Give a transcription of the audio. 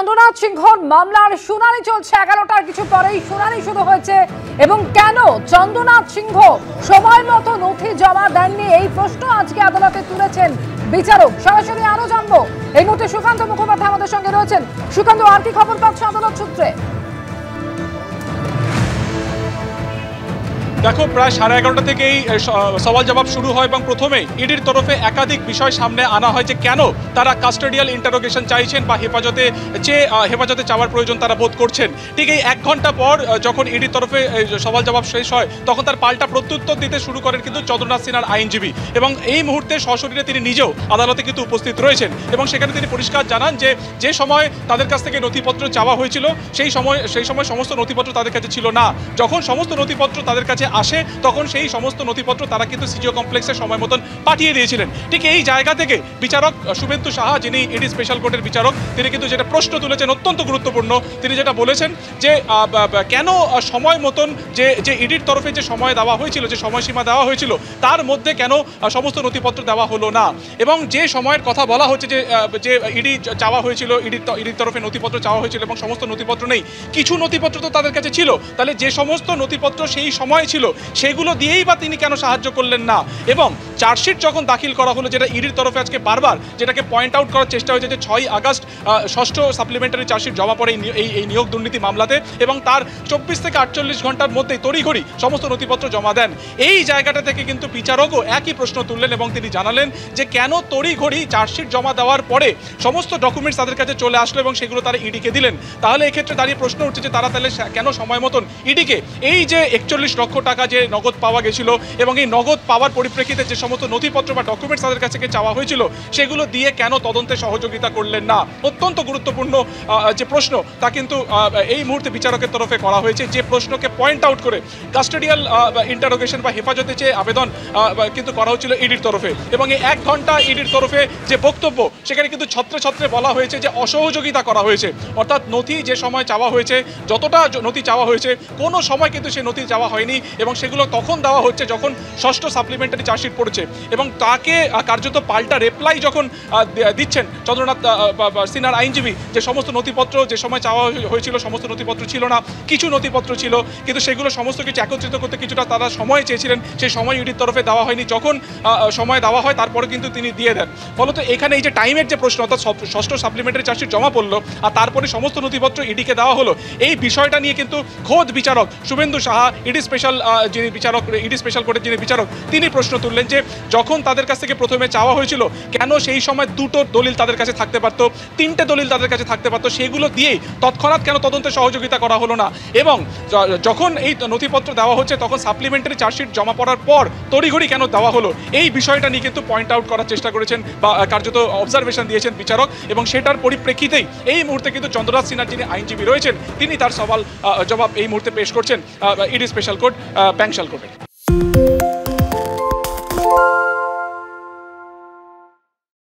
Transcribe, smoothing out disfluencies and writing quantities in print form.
চন্দ্রনাথ সিংহর মামলার শুনানি চলছে। 11টার কিছু পরেই শুনানি শুরু হয়েছে এবং কেন চন্দ্রনাথ সিংহ সময় মতো নথি জমা দেননি এই প্রশ্ন আজকে আদালতে তুলেছেন বিচারক। সরাসরি আরো জানবো এই মুহূর্তে সুকান্ত মুখোপাধ্যায় আমাদের সঙ্গে রয়েছেন। সুকান্ত, আর কি খবর পাচ্ছ আদালত সূত্রে? দেখো, প্রায় 11:30 থেকেই সওয়াল জবাব শুরু হয় এবং প্রথমেই ইডির তরফে একাধিক বিষয় সামনে আনা হয় যে কেন তারা কাস্টোডিয়াল ইন্টারোগেশন চাইছেন বা হেফাজতে চাওয়ার প্রয়োজন তারা বোধ করছেন। ঠিক এই 1 ঘন্টা পর যখন ইডির তরফে সওয়াল জবাব শেষ হয় তখন তার পাল্টা প্রত্যুত্তর দিতে শুরু করেন কিন্তু চন্দ্রনাথ সিনহার আইনজীবী, এবং এই মুহূর্তে সশরীরে তিনি নিজেও আদালতে কিন্তু উপস্থিত রয়েছেন এবং সেখানে তিনি পরিষ্কার জানান যে সময় তাদের কাছ থেকে নথিপত্র চাওয়া হয়েছিল সেই সময় সমস্ত নথিপত্র তাদের কাছে ছিল না। যখন সমস্ত নথিপত্র তাদের কাছে আসে তখন সেই সমস্ত নথিপত্র তারা কিন্তু সিজিও কমপ্লেক্সে সময় মতন পাঠিয়ে দিয়েছিলেন। ঠিক এই জায়গা থেকে বিচারক শুভেন্দু সাহা, যিনি ইডি স্পেশাল কোর্টের বিচারক, তিনি কিন্তু যেটা প্রশ্ন তুলেছেন অত্যন্ত গুরুত্বপূর্ণ। তিনি যেটা বলেছেন যে কেন সময় মতন যে ইডির তরফে যে সময় দেওয়া হয়েছিল, যে সময়সীমা দেওয়া হয়েছিল তার মধ্যে কেন সমস্ত নথিপত্র দেওয়া হলো না, এবং যে সময়ের কথা বলা হচ্ছে যে ইডি চাওয়া হয়েছিল, ইডির তরফে নথিপত্র চাওয়া হয়েছিল এবং সমস্ত নথিপত্র নেই, কিছু নথিপত্র তো তাদের কাছে ছিল, তাহলে যে সমস্ত নথিপত্র সেই সময় ছিল সেগুলো দিয়েই বা তিনি কেন সাহায্য করলেন না। এবং চার্জশিট যখন দাখিল করা হলো, যেটা ইডির তরফে আজকে বারবার যেটাকে পয়েন্ট আউট করার চেষ্টা হয়েছে যে 6 আগস্ট ষষ্ঠ সাপ্লিমেন্টারি চার্জশিট জমা পড়ে এই নিয়োগ দুর্নীতি মামলাতে, এবং তার 24 থেকে 48 ঘন্টার মধ্যে তড়িঘড়ি সমস্ত নথিপত্র জমা দেন। এই জায়গাটা থেকে কিন্তু বিচারকও একই প্রশ্ন তুললেন এবং তিনি জানালেন যে কেন তড়িঘড়ি চার্জশিট জমা দেওয়ার পরে সমস্ত ডকুমেন্টস তাদের কাছে চলে আসলো এবং সেগুলো তারা ইডিকে দিলেন। তাহলে এক্ষেত্রে দাঁড়িয়ে প্রশ্ন উঠছে যে তারা তাহলে কেন সময় মতন ইডিকে এই যে 41 লক্ষ টাকা যে নগদ পাওয়া গেছিল এবং এই নগদ পাওয়ার পরিপ্রেক্ষিতে যে সমস্ত নথিপত্র বা ডকুমেন্টস তাদের কাছে চাওয়া হয়েছিল সেগুলো দিয়ে কেন তদন্তে সহযোগিতা করলেন না। অত্যন্ত গুরুত্বপূর্ণ যে প্রশ্ন তা কিন্তু এই মুহূর্তে বিচারকের তরফে করা হয়েছে, যে প্রশ্নকে পয়েন্ট আউট করে কাস্টোডিয়াল ইন্টারোগেশন বা হেফাজতে যে আবেদন কিন্তু করা হয়েছিল ইডির তরফে, এবং এই 1 ঘন্টা ইডির তরফে যে বক্তব্য সেখানে কিন্তু ছত্রে ছত্রে বলা হয়েছে যে অসহযোগিতা করা হয়েছে। অর্থাৎ নথি যে সময় চাওয়া হয়েছে, যতটা নথি চাওয়া হয়েছে কোনো সময় কিন্তু সেই নথি চাওয়া হয়নি এবং সেগুলো তখন দেওয়া হচ্ছে যখন ষষ্ঠ সাপ্লিমেন্টারি চার্জশিট পড়েছে, এবং তাকে কার্যত পাল্টা রিপ্লাই যখন দিচ্ছেন চন্দ্রনাথ সিনহার আইনজীবী যে সমস্ত নথিপত্র যে সময় চাওয়া হয়েছিল সমস্ত নথিপত্র ছিল না, কিছু নথিপত্র ছিল, কিন্তু সেগুলো সমস্ত কিছু একত্রিত করতে কিছুটা তারা সময় চেয়েছিলেন, সেই সময় ইডির তরফে দেওয়া হয়নি। যখন সময় দেওয়া হয় তারপরে কিন্তু তিনি দিয়ে দেন। ফলত এখানে এই যে টাইমের যে প্রশ্ন, অর্থাৎ ষষ্ঠ সাপ্লিমেন্টারি চার্জশিট জমা পড়লো আর তারপরে সমস্ত নথিপত্র ইডিকে দেওয়া হলো, এই বিষয়টা নিয়ে কিন্তু খোদ বিচারক শুভেন্দু সাহা, ইডি স্পেশাল কোর্টের যিনি বিচারক, তিনি প্রশ্ন তুললেন যে যখন তাদের কাছ থেকে প্রথমে চাওয়া হয়েছিল কেন সেই সময় 2টো দলিল তাদের কাছে থাকতে পারতো, 3টে দলিল তাদের কাছে থাকতে পারতো, সেগুলো দিয়েই তৎক্ষণাৎ কেন তদন্তে সহযোগিতা করা হলো না, এবং যখন এই নথিপত্র দেওয়া হচ্ছে তখন সাপ্লিমেন্টারি চার্জশিট জমা পড়ার পর তড়িঘড়ি কেন দেওয়া হলো, এই বিষয়টা নিয়ে কিন্তু পয়েন্ট আউট করার চেষ্টা করেছেন বা কার্যত অবজারভেশন দিয়েছেন বিচারক, এবং সেটার পরিপ্রেক্ষিতেই এই মুহূর্তে কিন্তু চন্দ্রনাথ সিনহার যিনি আইনজীবী রয়েছেন তিনি তার সওয়াল জবাব এই মুহূর্তে পেশ করছেন ইডি স্পেশাল কোর্ট ব্যাংশাল কোর্টে।